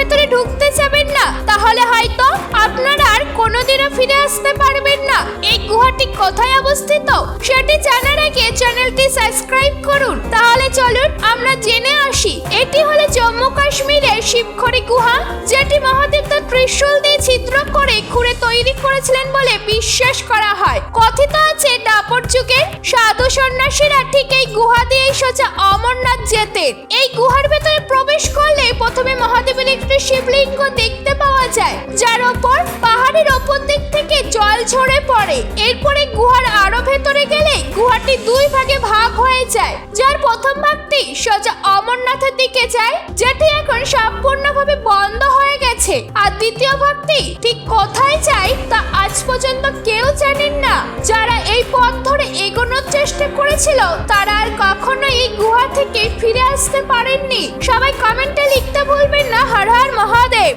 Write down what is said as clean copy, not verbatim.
ভেতরে ঢুকতে যাবেন না, তাহলে হয়তো আপনারা আর কোনোদিনও ফিরে আসতে পারবেন না। এই গুহাটি কোথায় অবস্থিত সেটি জানার আগে চ্যানেলটি সাবস্ক্রাইব করুন। তাহলে চলুন আমরা জেনে আসি। এটি হলো জম্মু কাশ্মীরের শিবখড়ি গুহা, যেটি মহাদেব তার ত্রিশূল দিয়ে ছিদ্র করে খুঁড়ে তৈরি করেছিলেন বলে বিশ্বাস করা হয়। কথিত আছে দাপর যুগের সাধু সন্ন্যাসীরা ঠিক এই গুহা দিয়ে সোজা অমরনাথ যেতেন। এই গুহার ভেতরে প্রবেশ করলে প্রথমে মহাদেবের একটি শিবলিঙ্গ দেখতে পাওয়া যায়, যার ওপর পাহাড়ের ওপর দিক থেকে জল ঝরে পড়ে। এরপরে গুহার আরো ভেতরে গেলে গুহাটি দুই ভাগে ভাগ হয়ে যায়, যার প্রথম ভাগটি সোজা অমরনাথের দিকে যায়, যেটি এখন সম্পূর্ণভাবে বন্ধ হয়ে গেছে। আর দ্বিতীয় ভাগটি ঠিক কোথায় যায় তা আজ পর্যন্ত কেউ জানেন না। যারা এই পথ ধরে এগোনোর চেষ্টা করেছিল তারা আর কখনো এই গুহা থেকে ফিরে আসতে পারেননি। সবাই কমেন্টে লিখতে ভুলবেন না হর হর মহাদেব।